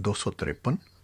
253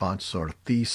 538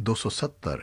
270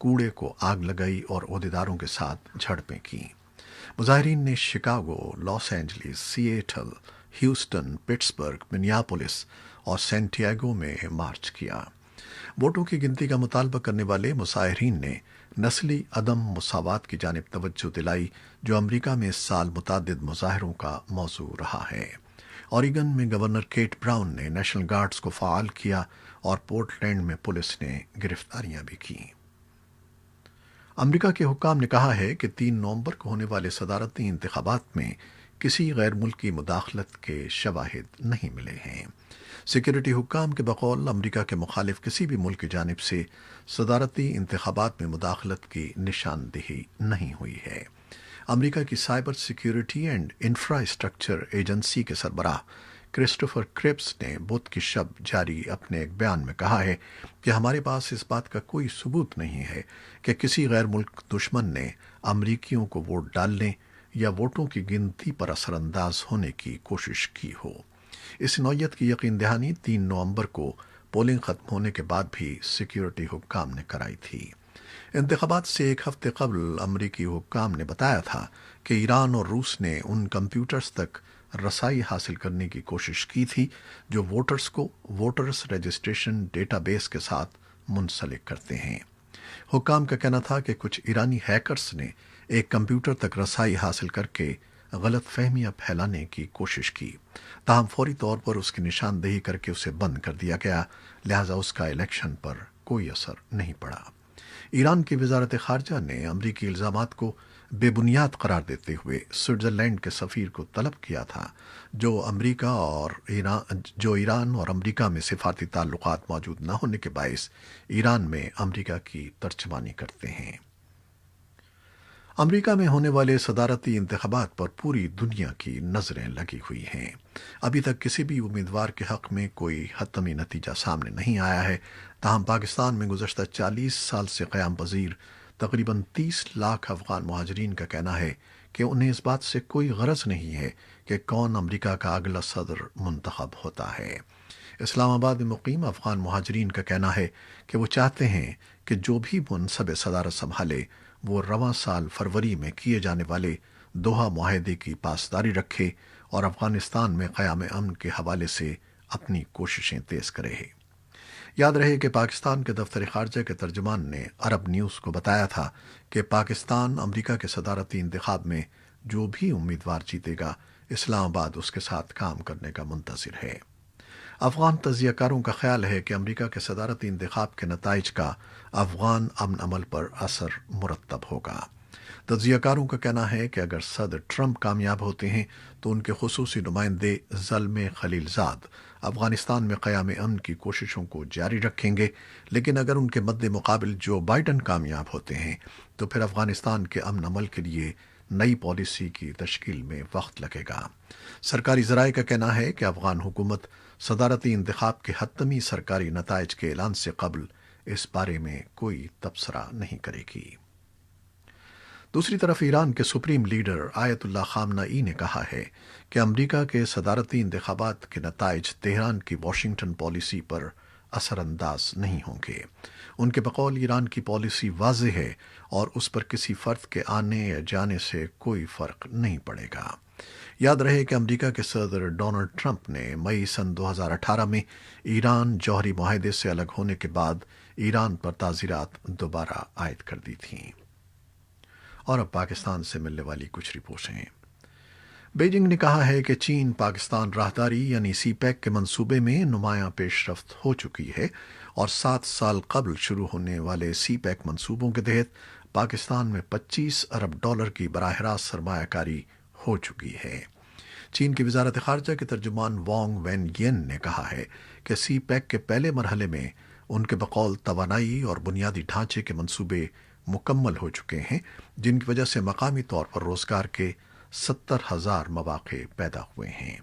کوڑے کو آگ لگائی اور عہدیداروں کے ساتھ جھڑپیں کیں۔ مظاہرین نے Chicago, Los Angeles, Seattle, Houston, Pittsburgh, Minneapolis اور سینٹیاگو میں مارچ کیا۔ ووٹوں کی گنتی کا مطالبہ کرنے والے مظاہرین نے نسلی عدم مساوات کی جانب توجہ دلائی، جو امریکہ میں اس سال متعدد مظاہروں کا موضوع رہا ہے۔ اوریگن میں گورنر کیٹ براؤن نے نیشنل گارڈز کو فعال کیا اور پورٹلینڈ میں پولیس نے گرفتاریاں بھی کیں۔ امریکہ کے حکام نے کہا ہے کہ 3 نومبر کو ہونے والے صدارتی انتخابات میں کسی غیر ملکی مداخلت کے شواہد نہیں ملے ہیں۔ سیکورٹی حکام کے بقول امریکہ کے مخالف کسی بھی ملک کی جانب سے صدارتی انتخابات میں مداخلت کی نشاندہی نہیں ہوئی ہے۔ امریکہ کی cyber security and infrastructure agency کے سربراہ کرسٹوفر کرپس نے بدھ کی شب جاری اپنے ایک بیان میں کہا ہے کہ ہمارے پاس اس بات کا کوئی ثبوت نہیں ہے کہ کسی غیر ملک دشمن نے امریکیوں کو ووٹ ڈالنے یا ووٹوں کی گنتی پر اثر انداز ہونے کی کوشش کی ہو۔ اس نوعیت کی یقین دہانی 3 نومبر کو پولنگ ختم ہونے کے بعد بھی سیکورٹی حکام نے کرائی تھی۔ انتخابات سے ایک ہفتے قبل امریکی حکام نے بتایا تھا کہ ایران اور روس نے ان کمپیوٹرز تک رسائی حاصل کرنے کی کوشش کی تھی جو ووٹرز کو ووٹرز رجسٹریشن ڈیٹا بیس کے ساتھ منسلک کرتے ہیں۔ حکام کا کہنا تھا کہ کچھ ایرانی ہیکرز نے ایک کمپیوٹر تک رسائی حاصل کر کے غلط فہمیاں پھیلانے کی کوشش کی، تاہم فوری طور پر اس کی نشاندہی کر کے اسے بند کر دیا گیا، لہذا اس کا الیکشن پر کوئی اثر نہیں پڑا۔ ایران کی وزارت خارجہ نے امریکی الزامات کو بے بنیاد قرار دیتے ہوئے سوئٹزرلینڈ کے سفیر کو طلب کیا تھا، جو ایران اور امریکہ میں سفارتی تعلقات موجود نہ ہونے کے باعث ایران میں امریکہ کی ترجمانی کرتے ہیں۔ امریکہ میں ہونے والے صدارتی انتخابات پر پوری دنیا کی نظریں لگی ہوئی ہیں۔ ابھی تک کسی بھی امیدوار کے حق میں کوئی حتمی نتیجہ سامنے نہیں آیا ہے، تاہم پاکستان میں گزشتہ 40 سال سے قیام پذیر تقریباً 30 لاکھ افغان مہاجرین کا کہنا ہے کہ انہیں اس بات سے کوئی غرض نہیں ہے کہ کون امریکہ کا اگلا صدر منتخب ہوتا ہے۔ اسلام آباد میں مقیم افغان مہاجرین کا کہنا ہے کہ وہ چاہتے ہیں کہ جو بھی منصب صدارت سنبھالے وہ رواں سال فروری میں کیے جانے والے دوحہ معاہدے کی پاسداری رکھے اور افغانستان میں قیام امن کے حوالے سے اپنی کوششیں تیز کرے۔ یاد رہے کہ پاکستان کے دفتر خارجہ کے ترجمان نے عرب نیوز کو بتایا تھا کہ پاکستان امریکہ کے صدارتی انتخاب میں جو بھی امیدوار جیتے گا، اسلام آباد اس کے ساتھ کام کرنے کا منتظر ہے۔ افغان تجزیہ کاروں کا خیال ہے کہ امریکہ کے صدارتی انتخاب کے نتائج کا افغان امن عمل پر اثر مرتب ہوگا۔ تجزیہ کاروں کا کہنا ہے کہ اگر صدر ٹرمپ کامیاب ہوتے ہیں تو ان کے خصوصی نمائندے زلمے خلیل زاد افغانستان میں قیام امن کی کوششوں کو جاری رکھیں گے، لیکن اگر ان کے مد مقابل جو بائیڈن کامیاب ہوتے ہیں تو پھر افغانستان کے امن عمل کے لیے نئی پالیسی کی تشکیل میں وقت لگے گا۔ سرکاری ذرائع کا کہنا ہے کہ افغان حکومت صدارتی انتخاب کے حتمی سرکاری نتائج کے اعلان سے قبل اس بارے میں کوئی تبصرہ نہیں کرے گی۔ دوسری طرف ایران کے سپریم لیڈر آیت اللہ خامنہ ای نے کہا ہے کہ امریکہ کے صدارتی انتخابات کے نتائج تہران کی واشنگٹن پالیسی پر اثر انداز نہیں ہوں گے۔ ان کے بقول ایران کی پالیسی واضح ہے اور اس پر کسی فرد کے آنے یا جانے سے کوئی فرق نہیں پڑے گا۔ یاد رہے کہ امریکہ کے صدر ڈونلڈ ٹرمپ نے مئی سن 2018 میں ایران جوہری معاہدے سے الگ ہونے کے بعد ایران پر تعزیرات دوبارہ عائد کر دی تھیں۔ اور اب پاکستان سے ملنے والی کچھ رپورٹیں۔ بیجنگ نے کہا ہے کہ چین پاکستان راہداری یعنی سی پیک کے منصوبے میں نمایاں پیش رفت ہو چکی ہے اور 7 سال قبل شروع ہونے والے سی پیک منصوبوں کے تحت پاکستان میں $25 ارب کی براہ راست سرمایہ کاری ہو چکی ہے۔ چین کی وزارت خارجہ کے ترجمان وانگ وین ین نے کہا ہے کہ سی پیک کے پہلے مرحلے میں ان کے بقول توانائی اور بنیادی ڈھانچے کے منصوبے مکمل ہو چکے ہیں، جن کی وجہ سے مقامی طور پر روزگار کے 70,000 مواقع پیدا ہوئے ہیں۔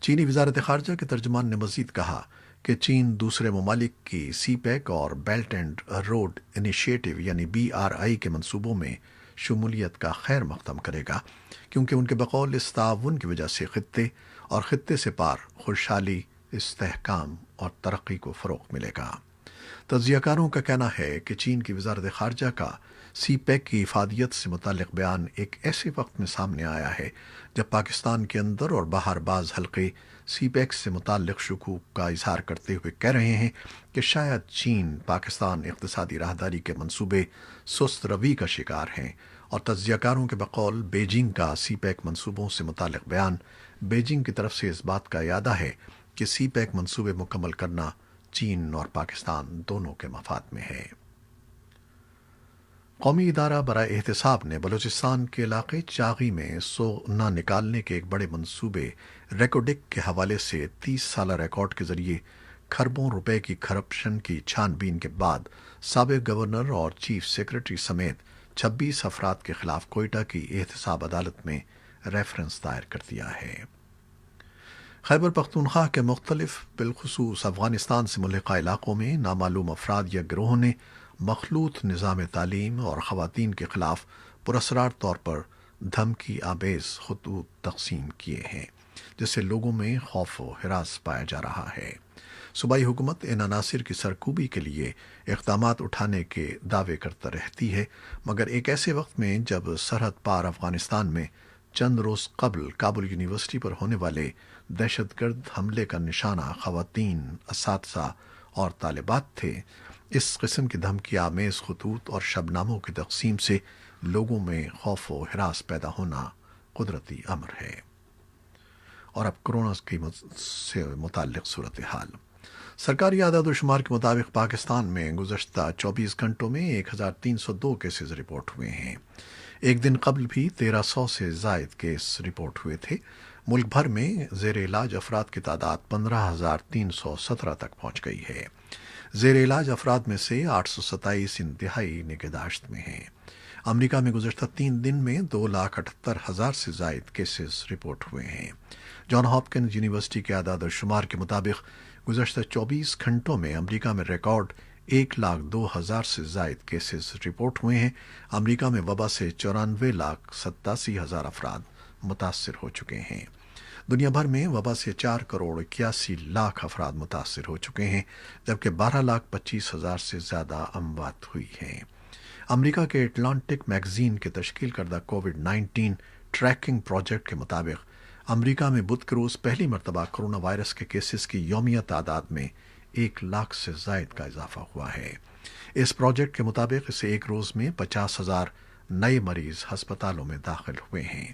چینی وزارت خارجہ کے ترجمان نے مزید کہا کہ چین دوسرے ممالک کی سی پیک اور بیلٹ اینڈ روڈ انیشیٹو یعنی BRI کے منصوبوں میں شمولیت کا خیر مقدم کرے گا، کیونکہ ان کے بقول اس تعاون کی وجہ سے خطے اور خطے سے پار خوشحالی، استحکام اور ترقی کو فروغ ملے گا۔ تجزیہ کاروں کا کہنا ہے کہ چین کی وزارت خارجہ کا سی پیک کی افادیت سے متعلق بیان ایک ایسے وقت میں سامنے آیا ہے جب پاکستان کے اندر اور باہر بعض حلقے سی پیک سے متعلق شکوک کا اظہار کرتے ہوئے کہہ رہے ہیں کہ شاید چین پاکستان اقتصادی راہداری کے منصوبے سست روی کا شکار ہیں، اور تجزیہ کاروں کے بقول بیجنگ کا سی پیک منصوبوں سے متعلق بیان بیجنگ کی طرف سے اس بات کا اعادہ ہے کہ سی پیک منصوبے مکمل کرنا چین اور پاکستان دونوں کے مفاد میں ہے۔ قومی ادارہ برائے احتساب نے بلوچستان کے علاقے چاغی میں سونا نکالنے کے ایک بڑے منصوبے ریکوڈک کے حوالے سے 30 سالہ ریکارڈ کے ذریعے کھربوں روپے کی کرپشن کی چھان بین کے بعد سابق گورنر اور چیف سیکرٹری سمیت 26 افراد کے خلاف کوئٹہ کی احتساب عدالت میں ریفرنس دائر کر دیا ہے۔ خیبر پختونخوا کے مختلف بالخصوص افغانستان سے ملحقہ علاقوں میں نامعلوم افراد یا گروہوں نے مخلوط نظام تعلیم اور خواتین کے خلاف پراسرار طور پر دھمکی آمیز خطوط تقسیم کیے ہیں، جس سے لوگوں میں خوف و ہراس پایا جا رہا ہے۔ صوبائی حکومت ان عناصر کی سرکوبی کے لیے اقدامات اٹھانے کے دعوے کرتا رہتی ہے، مگر ایک ایسے وقت میں جب سرحد پار افغانستان میں چند روز قبل کابل یونیورسٹی پر ہونے والے دہشت گرد حملے کا نشانہ خواتین، اساتذہ اور طالبات تھے، اس قسم کی دھمکی آمیز خطوط اور شبناموں کی تقسیم سے لوگوں میں خوف و ہراس پیدا ہونا قدرتی امر ہے۔ اور اب کورونا سے متعلق صورتحال۔ سرکاری اعداد و شمار کے مطابق پاکستان میں گزشتہ 24 گھنٹوں میں 1302 کیسز رپورٹ ہوئے ہیں۔ ایک دن قبل بھی 1300 سے زائد کیس رپورٹ ہوئے تھے۔ ملک بھر میں زیر علاج افراد کی تعداد 15,317 تک پہنچ گئی ہے۔ زیر علاج افراد میں سے 827 انتہائی نگہداشت میں ہیں۔ امریکہ میں گزشتہ 3 دن میں 2,78,000 سے زائد کیسز رپورٹ ہوئے ہیں۔ جان ہاپکنز یونیورسٹی کے اعداد و شمار کے مطابق گزشتہ 24 گھنٹوں میں امریکہ میں ریکارڈ 1,02,000 سے زائد کیسز رپورٹ ہوئے ہیں۔ امریکہ میں وبا سے 94,87,000 افراد متاثر ہو چکے ہیں۔ دنیا بھر میں وبا سے 4,81,00,000 افراد متاثر ہو چکے ہیں، جبکہ 12,25,000 سے زیادہ اموات ہوئی ہیں۔ امریکہ کے اٹلانٹک میگزین کے تشکیل کردہ کووڈ-19 ٹریکنگ پروجیکٹ کے مطابق امریکہ میں بدھ کے روز پہلی مرتبہ کرونا وائرس کے کیسز کی یومیہ تعداد میں 1,00,000 سے زائد کا اضافہ ہوا ہے۔ اس پروجیکٹ کے مطابق اسے ایک روز میں 50,000 نئے مریض ہسپتالوں میں داخل ہوئے ہیں۔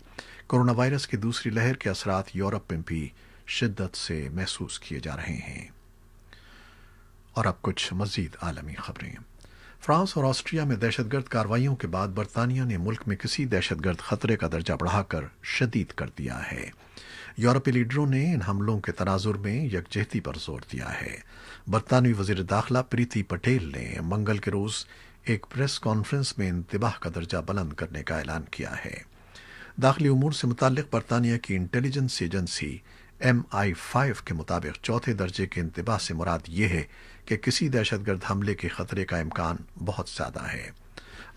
کرونا وائرس کی دوسری لہر کے اثرات یورپ میں بھی شدت سے محسوس کیے جا رہے ہیں۔ اور اب کچھ مزید عالمی خبریں۔ فرانس اور آسٹریا میں دہشت گرد کارروائیوں کے بعد برطانیہ نے ملک میں کسی دہشت گرد خطرے کا درجہ بڑھا کر شدید کر دیا ہے۔ یورپی لیڈروں نے ان حملوں کے تناظر میں یکجہتی پر زور دیا ہے۔ برطانوی وزیر داخلہ پریتی پٹیل نے منگل کے روز ایک پریس کانفرنس میں انتباہ کا درجہ بلند کرنے کا اعلان کیا ہے۔ داخلی امور سے متعلق برطانیہ کی انٹیلیجنس ایجنسی MI5 کے مطابق چوتھے درجے کے انتباہ سے مراد یہ ہے کہ کسی دہشت گرد حملے کے خطرے کا امکان بہت زیادہ ہے۔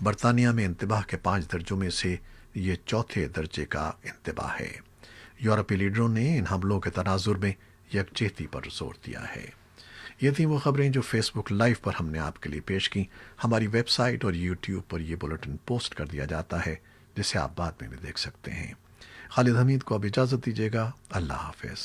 برطانیہ میں انتباہ کے 5 درجوں میں سے یہ چوتھے درجے کا انتباہ ہے۔ یورپی لیڈروں نے ان حملوں کے تناظر میں یکجہتی پر زور دیا ہے۔ یہ تھیں وہ خبریں جو فیس بک لائیو پر ہم نے آپ کے لیے پیش کی۔ ہماری ویب سائٹ اور یوٹیوب پر یہ بلیٹن پوسٹ کر دیا جاتا ہے، جسے آپ بعد میں بھی دیکھ سکتے ہیں۔ خالد حمید کو اب اجازت دیجیے گا۔ اللہ حافظ۔